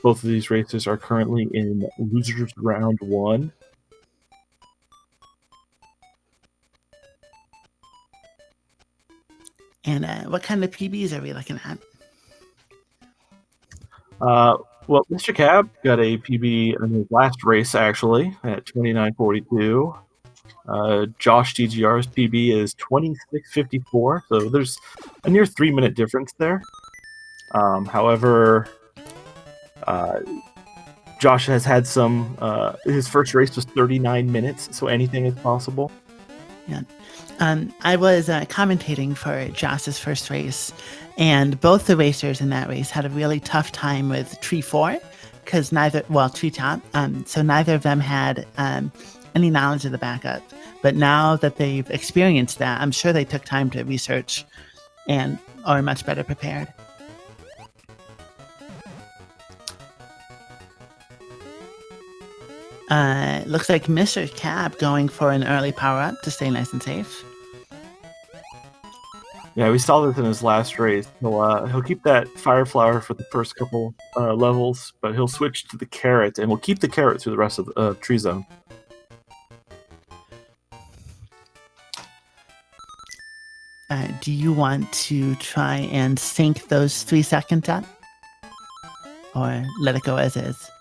both of these races are currently in losers round 1. And what kind of PBs are we looking at? Well, Mr. Cab got a PB in his last race, actually, at 29:42. JoshTGR's PB is 26:54, so there's a near 3-minute difference there. However, Josh has had some. His first race was 39 minutes, so anything is possible. Yeah. I was commentating for Josh's first race, and both the racers in that race had a really tough time with tree 4 because treetop. So neither of them had any knowledge of the backup. But now that they've experienced that, I'm sure they took time to research and are much better prepared. Looks like MrCab going for an early power-up to stay nice and safe. Yeah, we saw this in his last race. He'll keep that fire flower for the first couple levels, but he'll switch to the carrot, and we'll keep the carrot through the rest of the tree zone. Do you want to try and sync those 3 seconds up? Or let it go as is?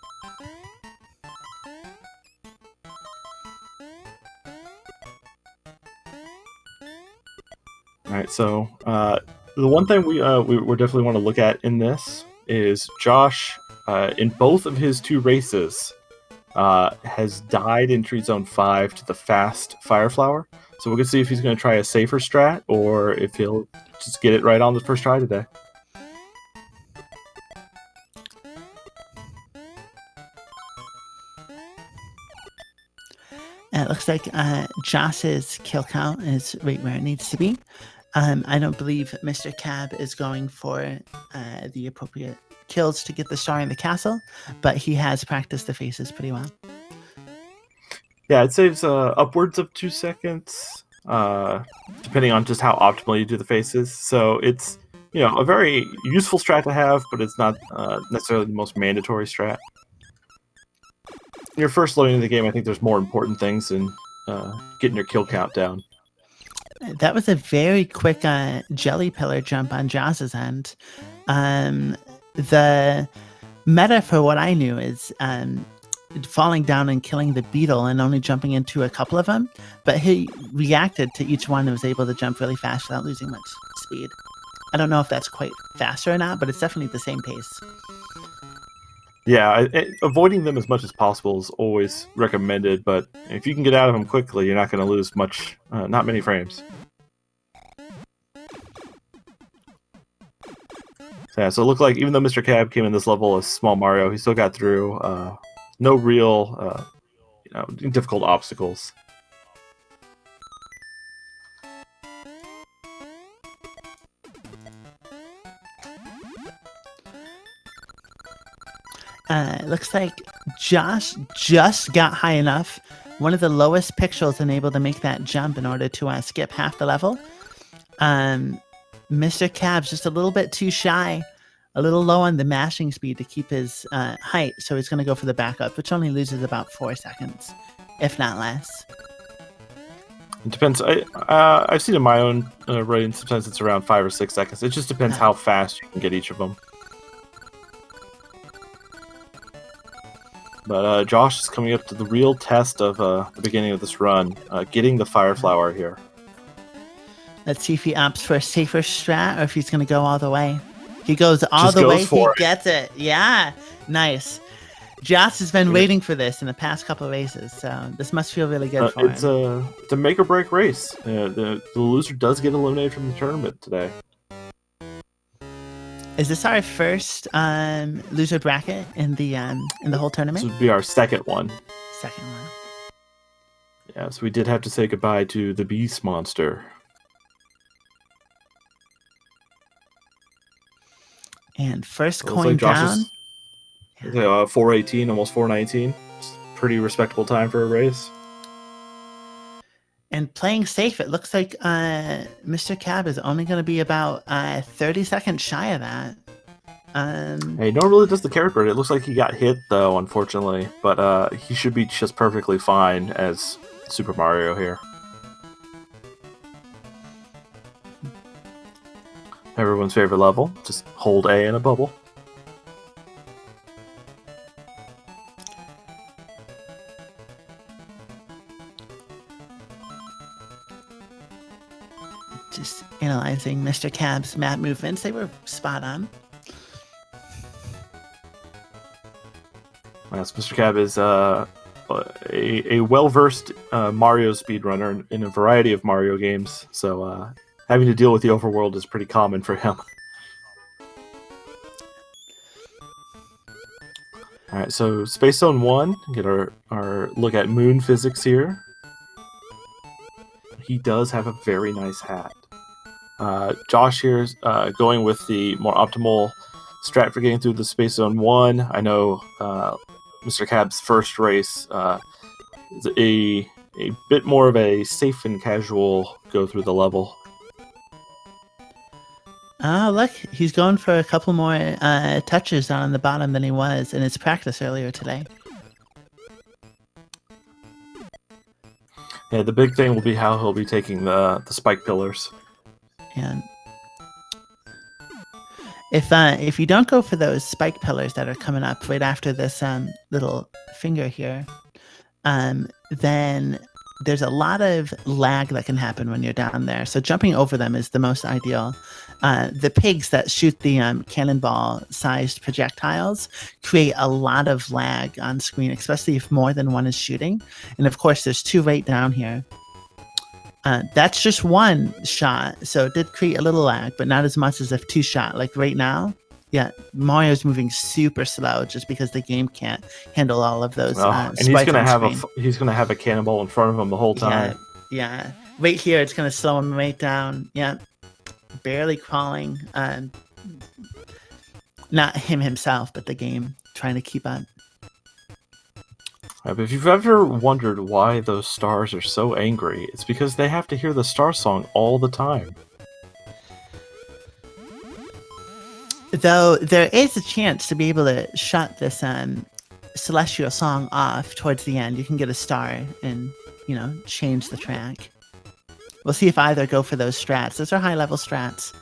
All right, so the one thing we definitely want to look at in this is Josh, in both of his 2 races, has died in Tree Zone 5 to the fast Fire Flower. So we're going to see if he's going to try a safer strat or if he'll just get it right on the first try today. It looks like Josh's kill count is right where it needs to be. I don't believe MrCab is going for the appropriate kills to get the star in the castle, but he has practiced the faces pretty well. Yeah, it saves upwards of 2 seconds, depending on just how optimally you do the faces. So it's, a very useful strat to have, but it's not necessarily the most mandatory strat. Your first loading of the game, I think there's more important things than getting your kill count down. That was a very quick jelly pillar jump on Josh's end. The meta for what I knew is falling down and killing the beetle and only jumping into a couple of them, but he reacted to each one and was able to jump really fast without losing much speed. I don't know if that's quite faster or not, but it's definitely the same pace. Yeah, avoiding them as much as possible is always recommended, but if you can get out of them quickly, you're not going to lose much, not many frames. So it looked like even though MrCab came in this level as Small Mario, he still got through no real, difficult obstacles. Looks like Josh just got high enough. One of the lowest pixels enabled to make that jump in order to skip half the level. MrCab's just a little bit too shy, a little low on the mashing speed to keep his height, so he's going to go for the backup, which only loses about 4 seconds, if not less. It depends. I've seen in my own rating, sometimes it's around 5 or 6 seconds. It just depends how fast you can get each of them. But Josh is coming up to the real test of the beginning of this run, getting the Fire Flower here. Let's see if he opts for a safer strat or if he's going to go all the way. He goes all the way. He gets it. Yeah. Nice. Josh has been waiting for this in the past couple of races, so this must feel really good for him. It's a make or break race. The loser does get eliminated from the tournament today. Is this our first loser bracket in the whole tournament? This would be our second one. Second one. Yeah, so we did have to say goodbye to the Beast Monster. And first coin down. 4:18, almost 4:19. Pretty respectable time for a race. And playing safe, it looks like MrCab is only going to be about 30 seconds shy of that. Hey, no one really does the character. It looks like he got hit though, unfortunately, but he should be just perfectly fine as Super Mario here. Everyone's favorite level. Just hold A in a bubble. Just analyzing Mr. Cab's map movements. They were spot on. Yes, MrCab is a well-versed Mario speedrunner in a variety of Mario games, so having to deal with the overworld is pretty common for him. Alright, so Space Zone 1, get our look at moon physics here. He does have a very nice hat. Josh here is going with the more optimal strat for getting through the Space Zone 1. I know MrCab's first race is a bit more of a safe and casual go through the level. Oh, look, he's going for a couple more touches on the bottom than he was in his practice earlier today. Yeah, the big thing will be how he'll be taking the spike pillars. And if you don't go for those spike pillars that are coming up right after this little finger here, then there's a lot of lag that can happen when you're down there. So jumping over them is the most ideal. The pigs that shoot the cannonball-sized projectiles create a lot of lag on screen, especially if more than one is shooting. And of course, there's two right down here. That's just one shot, so it did create a little lag, but not as much as if two shot. Like right now, yeah, Mario's moving super slow just because the game can't handle all of those. And he's gonna have a cannonball in front of him the whole time. Yeah. Right here, it's gonna slow him right down. Yeah, barely crawling. Not him himself, but the game trying to keep up. But if you've ever wondered why those stars are so angry, it's because they have to hear the star song all the time. Though there is a chance to be able to shut this celestial song off towards the end. You can get a star and, change the track. We'll see if either go for those strats. Those are high-level strats.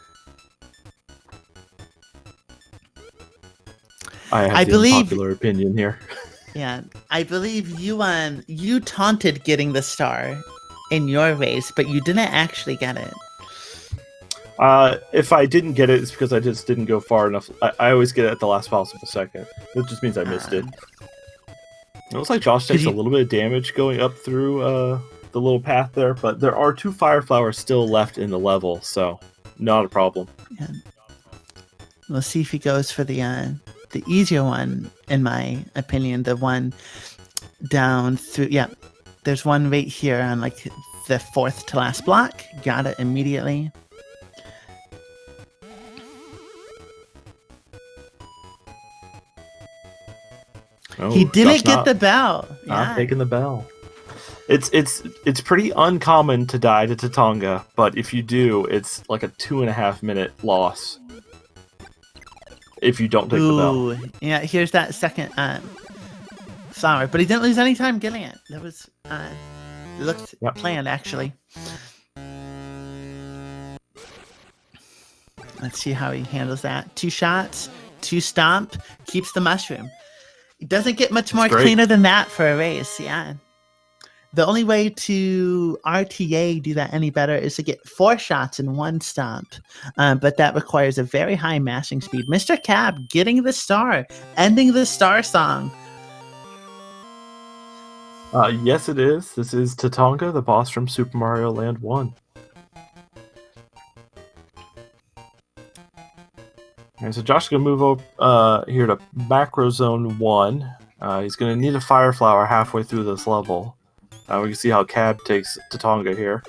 I believe unpopular opinion here. Yeah, I believe you taunted getting the star in your race, but you didn't actually get it. If I didn't get it, it's because I just didn't go far enough. I always get it at the last possible second. That just means I missed it. It looks like Josh takes a little bit of damage going up through the little path there, but there are 2 fire flowers still left in the level, so not a problem. Yeah. We'll see if he goes for the easier one, in my opinion, the one down through. Yeah, there's one right here on like the 4th to last block. Got it immediately. Oh, he didn't get the bell. Not taking the bell. It's pretty uncommon to die to Tatanga, but if you do, it's like a 2.5 minute loss. If you don't take the bell. Yeah, here's that second flower, but he didn't lose any time getting it. That was looked planned, actually. Let's see how he handles that. 2 shots, 2 stomp, keeps the mushroom. It doesn't get much more cleaner than that for a race, yeah. The only way to RTA do that any better is to get 4 shots in 1 stomp, but that requires a very high mashing speed. MrCab getting the star, ending the star song. Yes, it is. This is Tatanga, the boss from Super Mario Land 1. Alright, so Josh is going to move up here to Macro Zone 1. He's going to need a Fire Flower halfway through this level. We can see how Cab takes Tatanga here.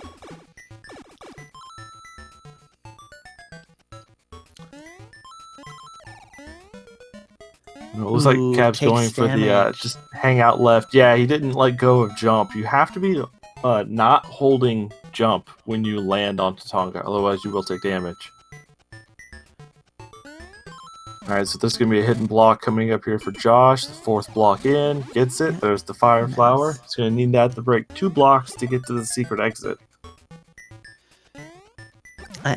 It looks like Cab's going for the just hang out left. Yeah, he didn't let go of jump. You have to be not holding jump when you land on Tatanga, otherwise you will take damage. All right, so there's going to be a hidden block coming up here for Josh. The 4th block in, gets it. There's the fire flower. He's going to need that to break 2 blocks to get to the secret exit.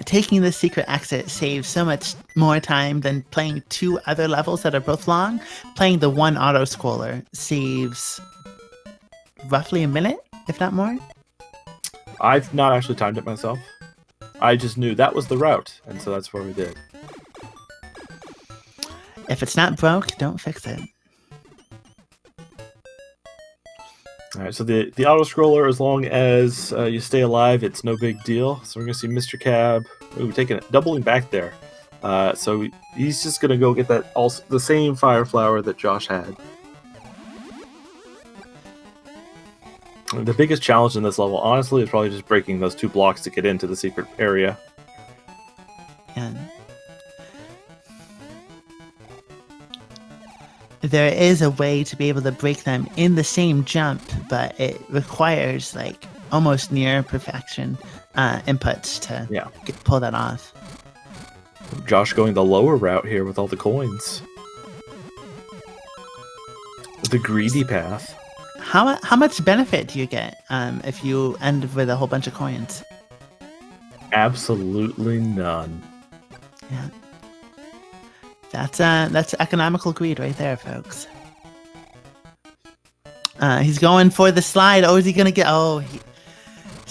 Taking the secret exit saves so much more time than playing 2 other levels that are both long. Playing the one auto-scroller saves roughly a minute, if not more. I've not actually timed it myself. I just knew that was the route, and so that's what we did. If it's not broke, don't fix it. All right, so the auto scroller, as long as you stay alive, it's no big deal. So we're gonna see Mr. Cab. Ooh, taking it, doubling back there. So he's just gonna go get that the same fire flower that Josh had. The biggest challenge in this level, honestly, is probably just breaking those 2 blocks to get into the secret area. And there is a way to be able to break them in the same jump, but it requires like almost near perfection inputs to pull that off. Josh going the lower route here with all the coins. The greedy path. How much benefit do you get if you end with a whole bunch of coins? Absolutely none. Yeah. That's economical greed right there, folks. He's going for the slide. Oh, is he gonna get? Oh,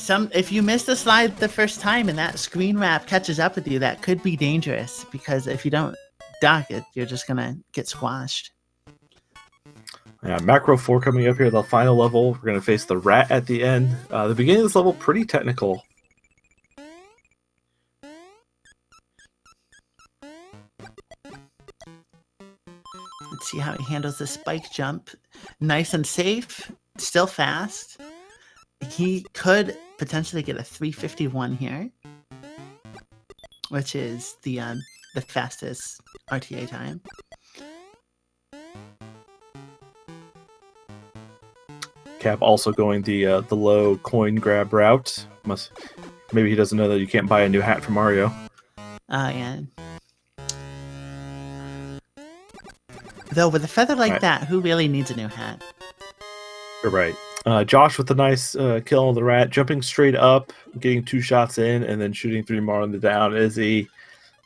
if you miss the slide the first time and that screen wrap catches up with you, that could be dangerous because if you don't duck it, you're just gonna get squashed. Yeah, Macro 4 coming up here, the final level. We're gonna face the rat at the end. The beginning of this level, pretty technical. Let's see how he handles the spike jump. Nice and safe, still fast. He could potentially get a 351 here, which is the fastest RTA time. Cap also going the low coin grab route. Maybe he doesn't know that you can't buy a new hat from Mario. Oh yeah. Though with a feather like that, who really needs a new hat? You're right. Josh with a nice kill on the rat, jumping straight up, getting 2 shots in, and then shooting 3 more on the down is a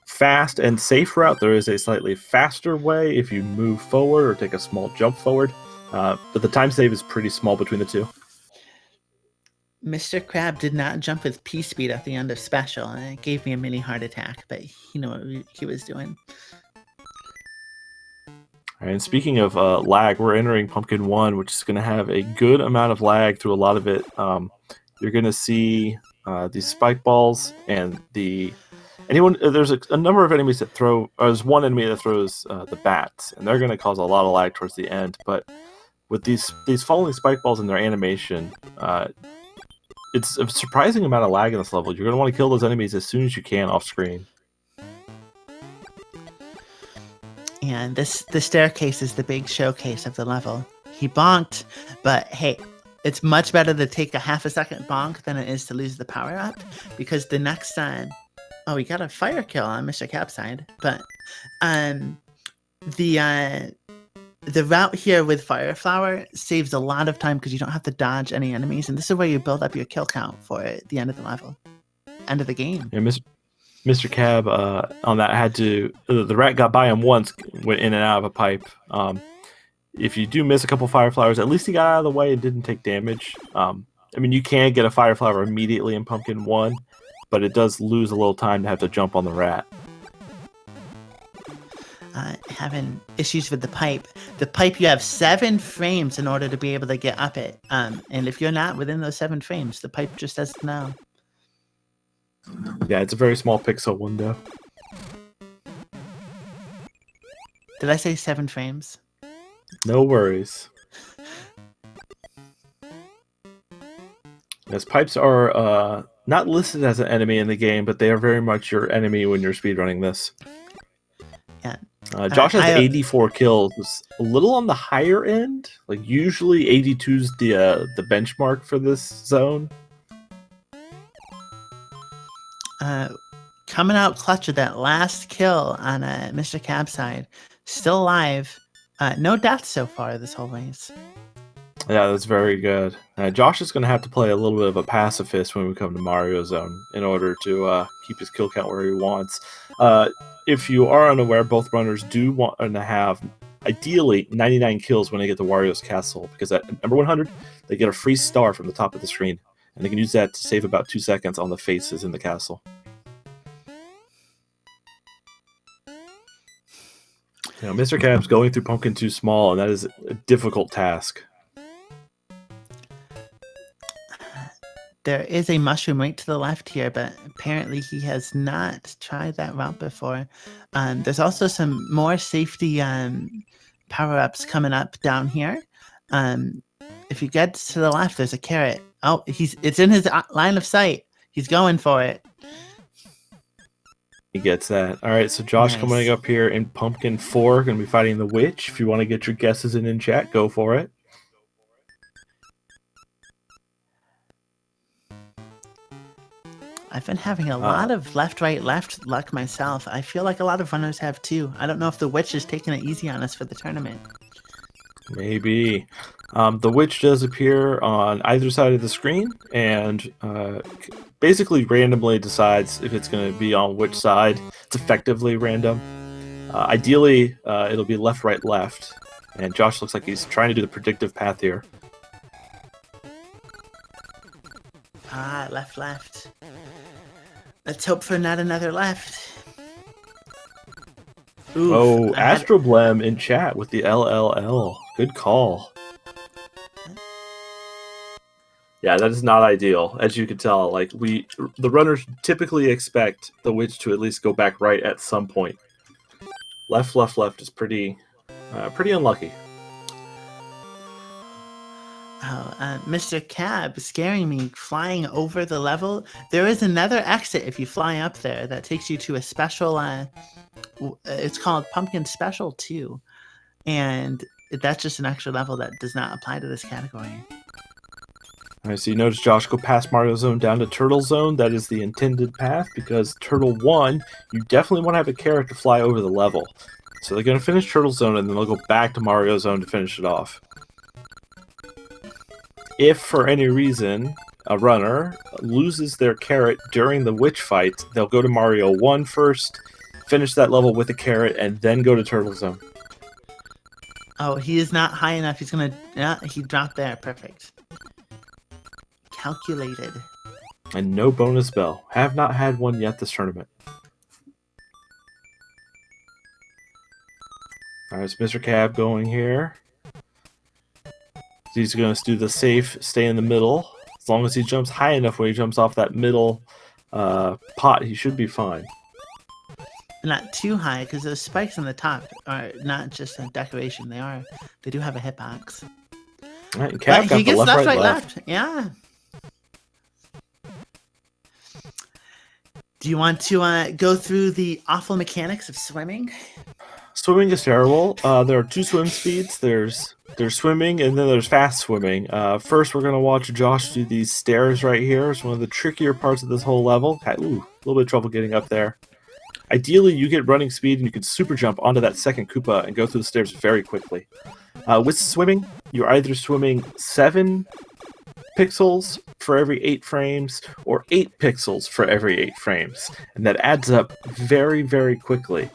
fast and safe route. There is a slightly faster way if you move forward or take a small jump forward, but the time save is pretty small between the 2. Mr. Crab did not jump with P speed at the end of special, and it gave me a mini heart attack, but he knew what he was doing. And speaking of lag, we're entering Pumpkin 1, which is going to have a good amount of lag through a lot of it. You're going to see these spike balls and there's a number of enemies that throw. There's one enemy that throws the bats, and they're going to cause a lot of lag towards the end. But with these falling spike balls and their animation, it's a surprising amount of lag in this level. You're going to want to kill those enemies as soon as you can off screen. And the staircase is the big showcase of the level. He bonked, but hey, it's much better to take a half a second bonk than it is to lose the power up, because the next time, oh, we got a fire kill on Mr. Cap's side, but the route here with Fire Flower saves a lot of time because you don't have to dodge any enemies, and this is where you build up your kill count for the end of the level, end of the game. Yeah, Mr. Cab on that had to. The rat got by him once, went in and out of a pipe. If you do miss a couple fire flowers, at least he got out of the way and didn't take damage. I mean, you can get a fire flower immediately in Pumpkin 1, but it does lose a little time to have to jump on the rat. Having issues with the pipe. The pipe, you have 7 frames in order to be able to get up it. And if you're not within those 7 frames, the pipe just doesn't know. Yeah, it's a very small pixel window. Did I say 7 frames? No worries. Yes, pipes are not listed as an enemy in the game, but they are very much your enemy when you're speedrunning this. Yeah. Josh has 84 kills. It's a little on the higher end. Like usually 82's the coming out clutch with that last kill on MrCab side. Still alive. No deaths so far this whole race. Yeah, that's very good. Josh is going to have to play a little bit of a pacifist when we come to Mario Zone in order to keep his kill count where he wants. If you are unaware, both runners do want to have, ideally, 99 kills when they get to Wario's Castle, because at number 100, they get a free star from the top of the screen, and they can use that to save about 2 seconds on the faces in the castle. You know, MrCab's going through Pumpkin too small, and that is a difficult task. There is a mushroom right to the left here, but apparently he has not tried that route before. There's also some more safety power-ups coming up down here. If you get to the left, there's a carrot. Oh, it's in his line of sight. He's going for it. He gets that. All right, so Josh Nice. coming up here in Pumpkin 4, going to be fighting the Witch. If you want to get your guesses in chat, go for it. I've been having a lot of left, right, left luck myself. I feel like a lot of runners have too. I don't know if the Witch is taking it easy on us for the tournament. Maybe. The Witch does appear on either side of the screen and basically randomly decides if it's going to be on which side. It's effectively random. Ideally, it'll be left, right, left. And Josh looks like he's trying to do the predictive path here. Left, left. Let's hope for not another left. Oof, Oh, Astroblem in chat with the LLL. Good call. Yeah, that is not ideal, as you can tell. Like the runners typically expect the Witch to at least go back right at some point. Left, left, left is pretty unlucky. Oh, MrCab scaring me, flying over the level. There is another exit if you fly up there that takes you to a special, it's called Pumpkin Special 2. And that's just an extra level that does not apply to this category. All right, so you notice Josh go past Mario Zone down to Turtle Zone. That is the intended path because Turtle 1, you definitely want to have a carrot to fly over the level. So they're going to finish Turtle Zone and then they'll go back to Mario Zone to finish it off. If for any reason a runner loses their carrot during the Witch fight, they'll go to Mario 1 first, finish that level with a carrot, and then go to Turtle Zone. Oh, he is not high enough. He's gonna. Yeah, he dropped there. Perfect. Calculated. And no bonus bell. Have not had one yet this tournament. Alright, it's MrCab going here. He's going to do the safe, stay in the middle. As long as he jumps high enough when he jumps off that middle pot, he should be fine. Not too high, because those spikes on the top are not just a decoration. They do have a hitbox. All right, Cab got he the gets left, right, left. Yeah. Do you want to go through the awful mechanics of swimming? Swimming is terrible. There are two swim speeds. There's swimming and then there's fast swimming. First, we're going to watch Josh do these stairs right here. It's one of the trickier parts of this whole level. Ooh, a little bit of trouble getting up there. Ideally, you get running speed and you can super jump onto that second Koopa and go through the stairs very quickly. With swimming, you're either swimming 7 pixels for every 8 frames or 8 pixels for every 8 frames. And that adds up very, very quickly.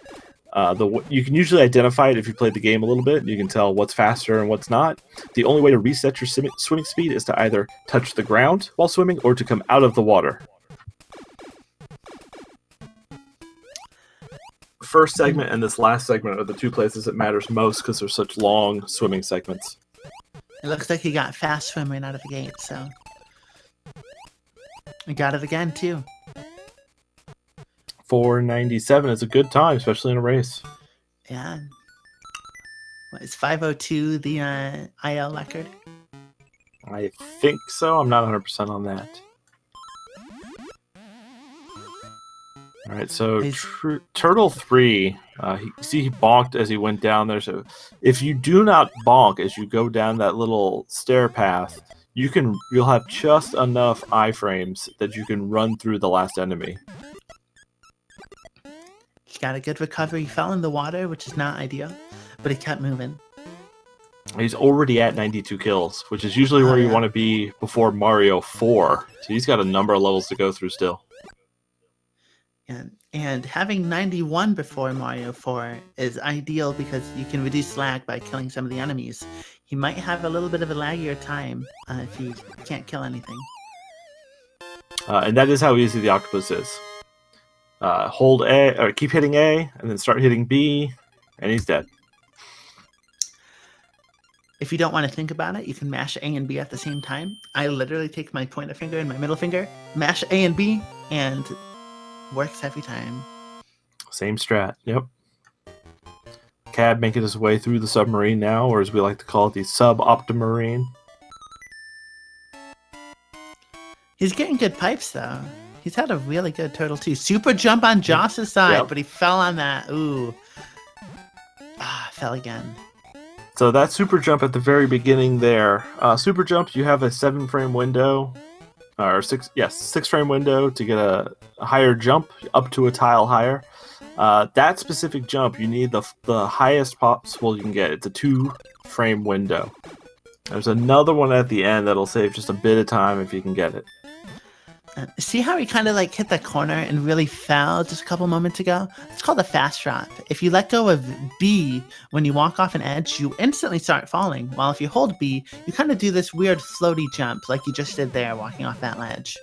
You can usually identify it if you played the game a little bit. You can tell what's faster and what's not. The only way to reset your swimming speed is to either touch the ground while swimming or to come out of the water. First segment and this last segment are the two places it matters most because they're such long swimming segments. It looks like he got fast swim right out of the gate, so we got it again too. 4:97 is a good time, especially in a race. Yeah. What, is 5:02 the IL record? I think so. I'm not 100% on that. All right, so Turtle 3, he bonked as he went down there. So if you do not bonk as you go down that little stair path, you'll have just enough iframes that you can run through the last enemy. He got a good recovery. He fell in the water, which is not ideal, but he kept moving. He's already at 92 kills, which is usually where you want to be before Mario 4. So he's got a number of levels to go through still. And having 91 before Mario 4 is ideal because you can reduce lag by killing some of the enemies. He might have a little bit of a laggier time if he can't kill anything. And that is how easy the octopus is. Hold A, or keep hitting A, and then start hitting B, and he's dead. If you don't want to think about it, you can mash A and B at the same time. I literally take my pointer finger and my middle finger, mash A and B, and works every time. Same strat, yep. Cab making his way through the submarine now, or as we like to call it, the sub-optimarine. He's getting good pipes, though. He's had a really good turtle, too. Super jump on Josh's side, but he fell on that. Ooh. Fell again. So that super jump at the very beginning there. Super jump, you have a 7-frame window, or 6-frame window to get a higher jump up to a tile higher. That specific jump, you need the highest possible you can get. It's a 2-frame window. There's another one at the end that'll save just a bit of time if you can get it. See how he kind of like hit that corner and really fell just a couple moments ago? It's called a fast drop. If you let go of B when you walk off an edge, you instantly start falling. While if you hold B, you kind of do this weird floaty jump like you just did there walking off that ledge.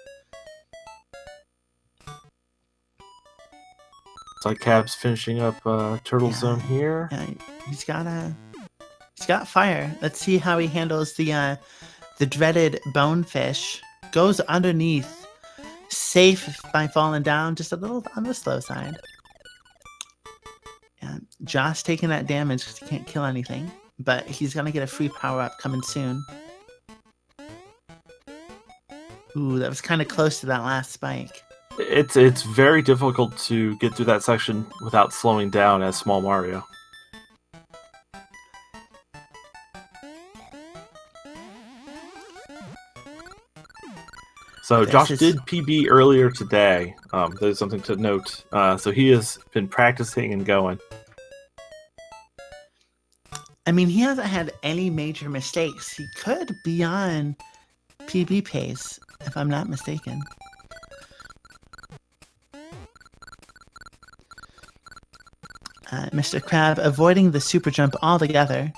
It's like Cab's finishing up Turtle Zone here. Yeah, he's got fire. Let's see how he handles the dreaded bonefish. Goes underneath. Safe by falling down, just a little on the slow side. And Josh taking that damage because he can't kill anything, but he's gonna get a free power-up coming soon. Ooh, that was kind of close to that last spike. It's very difficult to get through that section without slowing down as Small Mario. So Josh did PB earlier today. There's something to note. So he has been practicing and going. I mean, he hasn't had any major mistakes. He could be on PB pace, if I'm not mistaken. Mr. Crab avoiding the super jump altogether,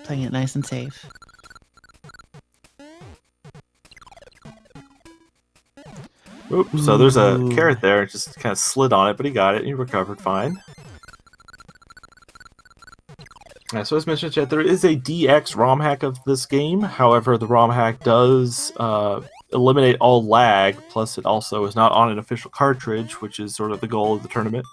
playing it nice and safe. Oops, so there's a carrot there, just kind of slid on it, but he got it and he recovered fine. So as mentioned, chat, there is a DX ROM hack of this game. However, the ROM hack does eliminate all lag, plus it also is not on an official cartridge, which is sort of the goal of the tournament.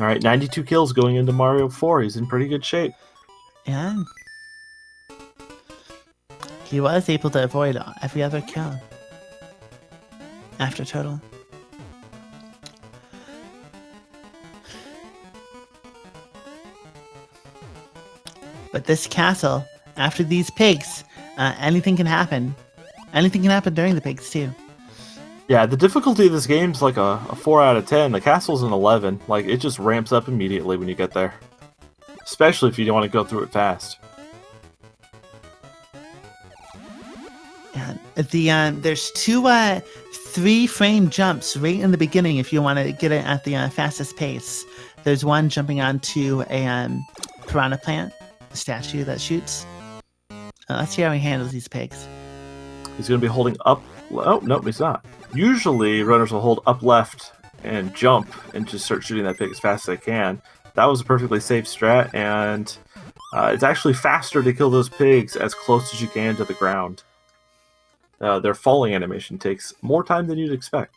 Alright, 92 kills going into Mario 4. He's in pretty good shape. Yeah. He was able to avoid every other kill after Turtle. But this castle, after these pigs, anything can happen. Anything can happen during the pigs, too. Yeah, the difficulty of this game is like a 4 out of 10. The castle's an 11. Like, it just ramps up immediately when you get there. Especially if you don't want to go through it fast. Yeah, there's two 3-frame jumps right in the beginning if you want to get it at the fastest pace. There's one jumping onto a piranha plant statue that shoots. Let's see how he handles these pigs. He's going to be holding up. Oh, nope, he's not. Usually, runners will hold up left and jump and just start shooting that pig as fast as they can. That was a perfectly safe strat, and it's actually faster to kill those pigs as close as you can to the ground. Their falling animation takes more time than you'd expect.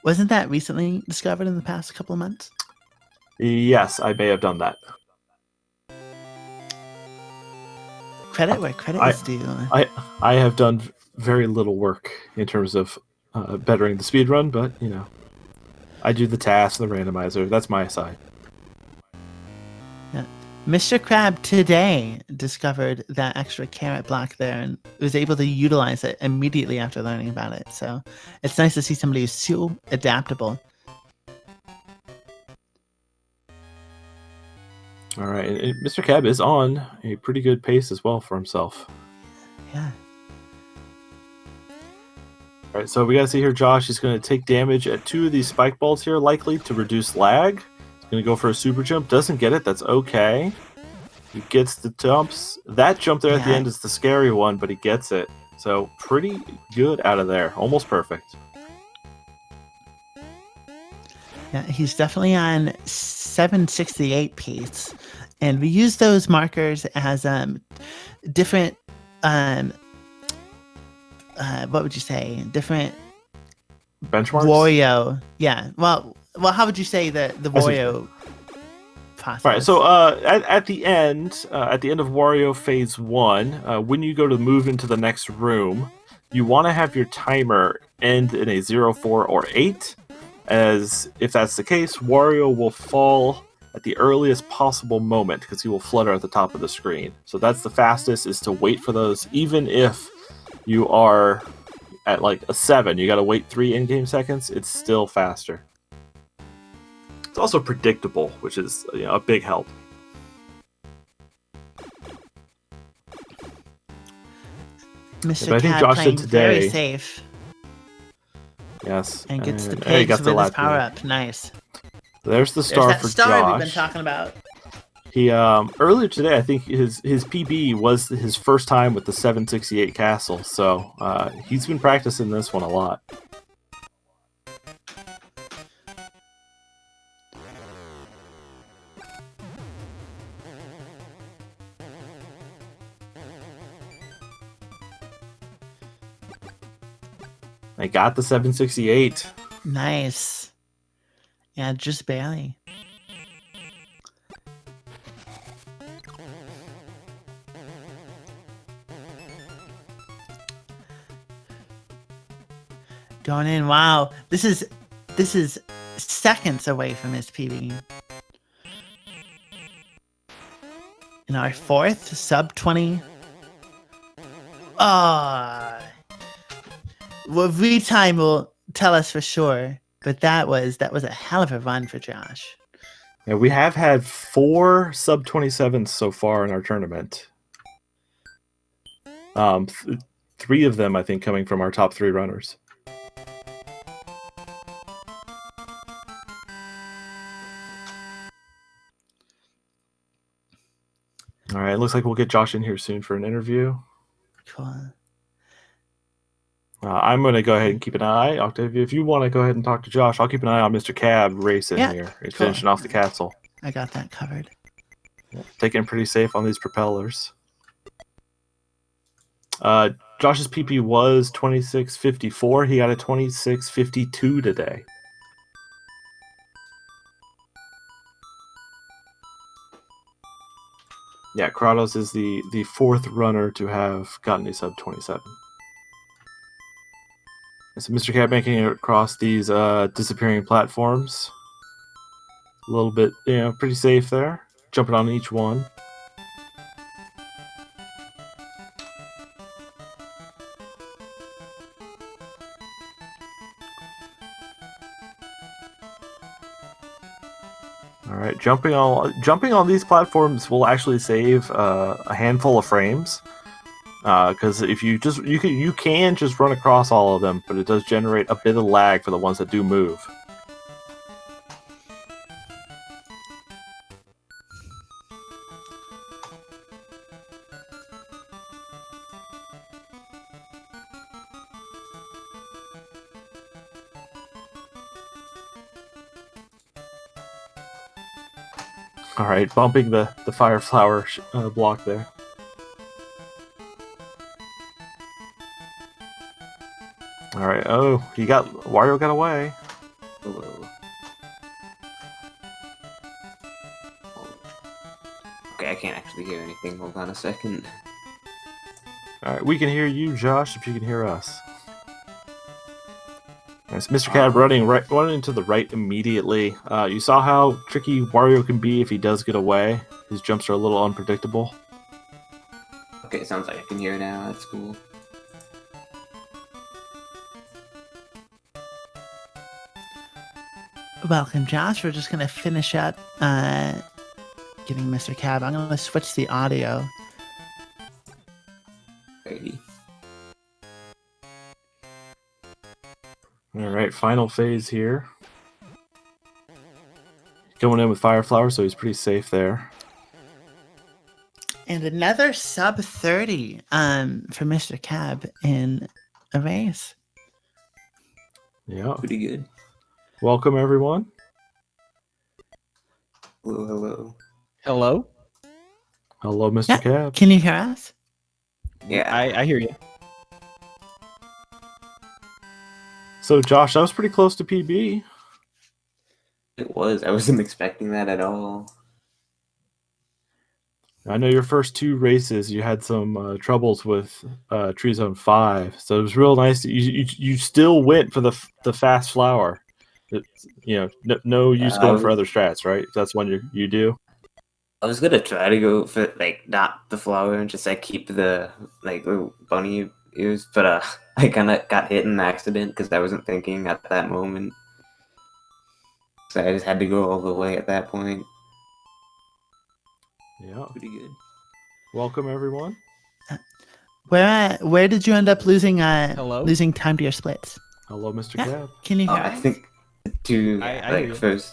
Wasn't that recently discovered in the past couple of months? Yes, I may have done that. Credit where credit is due. I have done very little work in terms of bettering the speedrun, but, you know, I do the tasks and the randomizer. That's my side. Yeah. Mr. Crab today discovered that extra carrot block there and was able to utilize it immediately after learning about it. So it's nice to see somebody who's so adaptable. All right, and Mr. Cab is on a pretty good pace as well for himself. Yeah. All right, so we gotta see here, Josh is going to take damage at 2 of these spike balls here, likely to reduce lag. He's going to go for a super jump. Doesn't get it. That's okay. He gets the jumps. That jump there at the end is the scary one, but he gets it. So pretty good out of there. Almost perfect. Yeah, he's definitely on 768 pace. And we use those markers as different what would you say? Different benchmarks? Wario. Yeah. Well, how would you say the Wario process? Right. So at the end of Wario Phase 1, when you go to move into the next room, you want to have your timer end in a 0, 4, or 8, as if that's the case, Wario will fall at the earliest possible moment because he will flutter at the top of the screen. So that's the fastest, is to wait for those, even if you are at like a 7, you got to wait 3 in-game seconds, it's still faster. It's also predictable, which is a big help. Mr. Cat playing very safe. Yes. And gets the pigs with his power-up. Nice. There's the star for star Josh. We've been talking about. He earlier today, I think his PB was his first time with the 768 castle, so he's been practicing this one a lot. I got the 768. Nice. Yeah, just barely. Going in. Wow. This is seconds away from his PB. In our 4th sub 20. Well, retime will tell us for sure, but that was a hell of a run for Josh. Yeah, we have had 4 sub 27s so far in our tournament. 3 of them, I think, coming from our top 3 runners. All right, looks like we'll get Josh in here soon for an interview. Cool. I'm going to go ahead and keep an eye. Octavia, if you want to go ahead and talk to Josh, I'll keep an eye on Mr. Cab racing here. He's finishing off the castle. I got that covered. Yeah, taking it pretty safe on these propellers. Josh's PP was 26.54. He got a 26.52 today. Yeah, Kratos is the 4th runner to have gotten a sub 27. So Mr. Cat making it across these disappearing platforms. A little bit, pretty safe there. Jumping on each one. All right, jumping on these platforms will actually save a handful of frames. Because if you can just run across all of them, but it does generate a bit of lag for the ones that do move. All right, bumping the fire flower block there. All right. Oh, Wario got away. Hello. Okay, I can't actually hear anything. Hold on a second. All right, we can hear you, Josh, if you can hear us. It's MrCab running to the right immediately. You saw how tricky Wario can be if he does get away. His jumps are a little unpredictable. Okay, sounds like I can hear now. That's cool. Welcome, Josh. We're just going to finish up getting MrCab. I'm going to switch the audio. Alrighty. All right, final phase here. Going in with Fire Flower, so he's pretty safe there. And another sub 30 for MrCab in a race. Yeah. Pretty good. Welcome, everyone. Hello, hello. Hello? Hello, Mr. Yeah. Cab. Can you hear us? Yeah. I hear you. So, Josh, that was pretty close to PB. It was. I wasn't expecting that at all. I know your first two races, you had some troubles with Tree Zone 5, so it was real nice that you still went for the fast flower. No use going for other strats, right? That's one you do. I was gonna try to go for not the flower and just keep the little bunny ears, but I kind of got hit in an accident because I wasn't thinking at that moment. So I just had to go all the way at that point. Yeah. Pretty good. Welcome, everyone. Where did you end up losing Hello? losing time to your splits? Hello, Mr. Yeah. Cab. Can you hear I us? think the two I hear you. first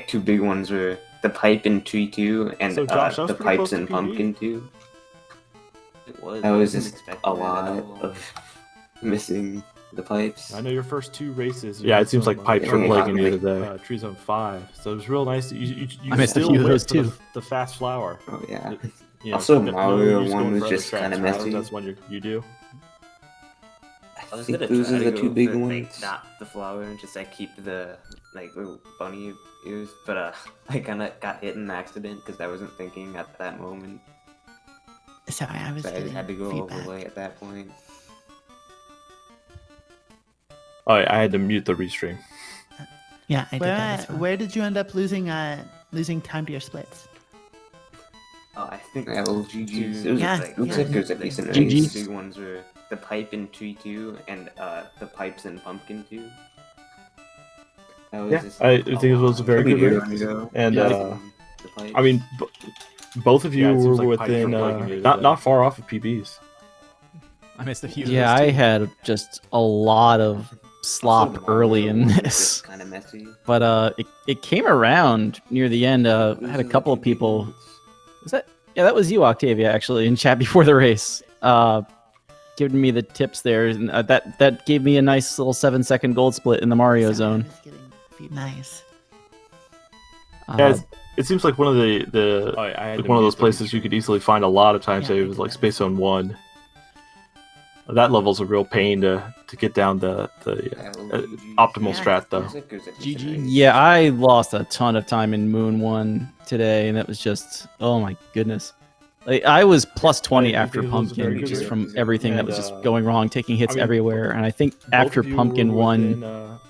two big ones were the pipe in Tree 2 and So, Josh, that was the pretty close pipes to in PB. Pumpkin 2. It was. That was just a lot of missing the pipes. I know your first two races. Yeah, it seems like pipes were plaguing you today. Tree Zone 5, so it was real nice that you I missed a still few of went those for too. the fast flower. Oh yeah. You Also, no Mario use one going was for other just strats, kinda right? messy. That's one you do. I think those are the two big ones. Not the flower and just keep the little bunny ears, but I kind of got hit in an accident because I wasn't thinking at that moment. Sorry, I was So I just had to go all feedback. the way at that point. Oh, I had to mute the restream. Yeah, I did that as well. Where did you end up losing time to your splits? Oh, I think GG's. It was Yeah, looks like there's a decent race. GG's. The big ones were the pipe in Tree 2 and the pipes in Pumpkin 2. That was Yeah, just I think it was a very good race. And The I mean, both of you Yeah, it seems were like pipes within were plaguing you not far off of PBs. I missed a few. Yeah, I had just a lot of slop early in this, Kind of messy. but it came around near the end. I had a couple of people. Was that? Yeah, that was you, Octavia, actually, in chat before the race, giving me the tips there, and that gave me a nice little 7-second gold split in the Mario Sorry, zone. I was getting nice. Yeah, it seems like one of one of those places you could easily find a lot of time Yeah, saves, like Space Zone 1. That level's a real pain to get down the optimal Yeah. strat, though. GG. Yeah, I lost a ton of time in Moon 1 today, and that was just, oh my goodness. Like, I was plus 20 I after think it was a very Pumpkin good just race. from everything that was And, just going wrong, taking hits I mean, everywhere. And I think Both after of you Pumpkin were 1, within,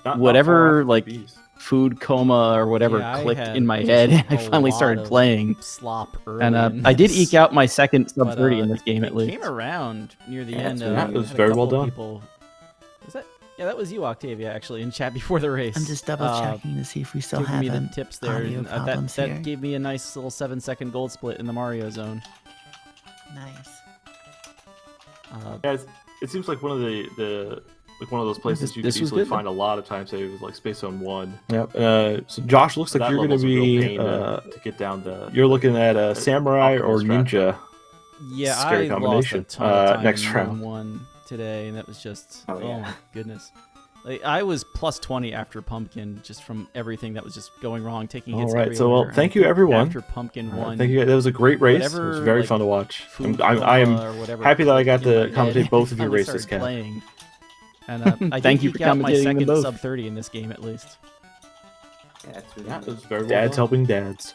not whatever, far off like, PBs. food coma or whatever Yeah, I clicked had in my just head, a I finally lot started of playing. slop early. And in I did this, eke out my second sub but, 30 in this game, it at least. came around near the Yeah, end. it's really- it was had a very well couple of done. people- Was that? Yeah, that was you, Octavia, actually, in chat before the race. I'm just double checking to see if we still giving have me the them. tips there. audio and, problems that here. gave me a nice little 7-second gold split in the Mario zone. Nice. Yeah, it seems like one of one of those places you could This was easily good, find a lot of time saves, like Space Zone 1. Yep. So Josh, looks like That you're going to level's a real uh, pain be to get down You're looking at Samurai or optimal strat, Ninja. Yeah, Scary I combination. lost a ton of time Next in round. Moon 1 today, and that was just, Oh, yeah. my goodness. Like, I was plus 20 after Pumpkin just from everything that was just going wrong, taking hits All right, everywhere. so and thank I you, think everyone. After Pumpkin 1, Thank you. That was a great race. It was whatever, very like, fun to watch. food I am coma or whatever happy that I got clicked in to my head, commentate both I of your finally races, started Kat. playing. And I Thank did you for eke out my commentating them second both. sub 30 in this game, at least. Yeah, it's really Yeah, it good. was very well Dads done. helping dads.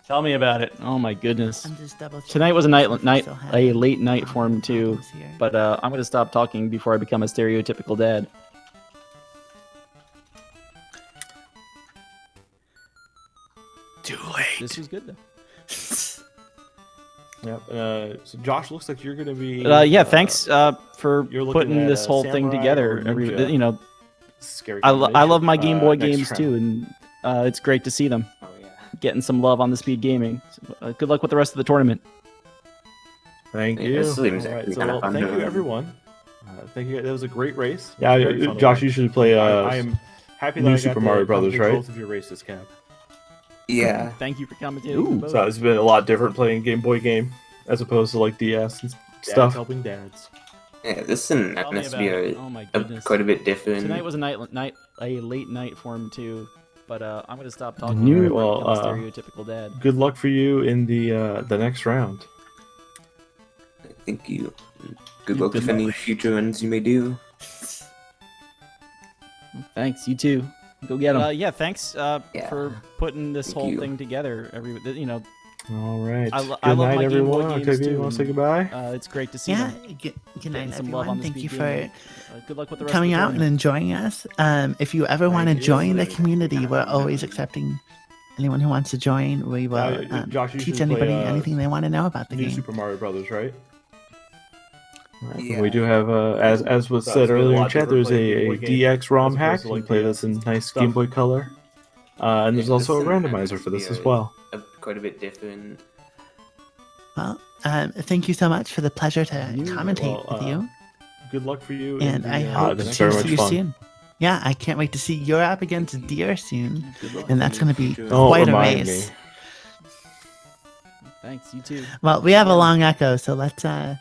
Tell me about it. Oh my goodness. I'm just double checking. Tonight was a to see if we night, still have a late night audio for him too. problems here. But I'm gonna stop talking before I become a stereotypical dad. too This was good though. Yep. So Josh, looks like you're gonna be. Yeah, thanks for you're looking putting at this a whole thing samurai together. or ninja. You know, Scary. I love my Game Boy next games round. too, and it's great to see them Oh yeah. getting some love on the Speed Gaming. So, good luck with the rest of the tournament. Thank Yeah, you. this seems All right, actually so kinda well, fun thank to you run. everyone. Thank you. That was a great race. Yeah, Very fun to Josh watch. usually play I am happy that New I got Super to Mario Brothers, commentate right? both of your races, Cap. Yeah. Thank you for commentating. Ooh. both. So it's been a lot different playing Game Boy game as opposed to like DS and Dads stuff. helping dads. Yeah, this is Tell me to be about it. Oh my a goodness. quite a bit different. Tonight was a late night for him too. But I'm gonna stop talking. New- before I well, become a stereotypical dad. Good luck for you in the next round. Thank you. Good luck with any future runs you may do. Thanks. You too. Go get them. Yeah, thanks for putting this Thank whole you. thing together. You know, All right. I Good love night, my Game Boy everyone. games Octavia, too, you want to say and, goodbye? it's great to see Yeah, them good getting night, some love everyone. on the Thank you Speed for Gaming. Good luck with the rest coming of the out and tournament. enjoying us. If you ever want to you. join the It's community, kinda we're fun always to- accepting anyone who wants to join. We will Josh usually teach play, anybody anything they want to know about the New game. Super Mario Brothers, right? Alright, Yeah. We do have, as was So said it's been a earlier in lot chat, different there's playing Game a Boy game DX ROM as hack. opposed to, You like, can play the, this in nice stuff. Game Boy Color. And there's Yeah, also a this is randomizer for this be as a- well. Quite a bit different. Well, thank you so much for the pleasure to commentate well, with you. Good luck for you. And in I the, hope the this next is very to much see you fun. soon. Yeah, I can't wait to see your app against Deer soon. Good luck And with that's any going to be future Don't quite a remind race. me. Thanks, you too. Well, we have a long echo, so let's Yeah.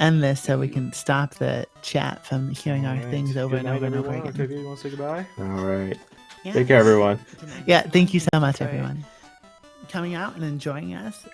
end this so we can stop the chat from hearing our Alright. things over Good and over night, and over everyone. again. Octavia, you want to say goodbye? Alright. Yeah. Take care, everyone. Yeah, thank you so much, everyone. Coming out and enjoying us.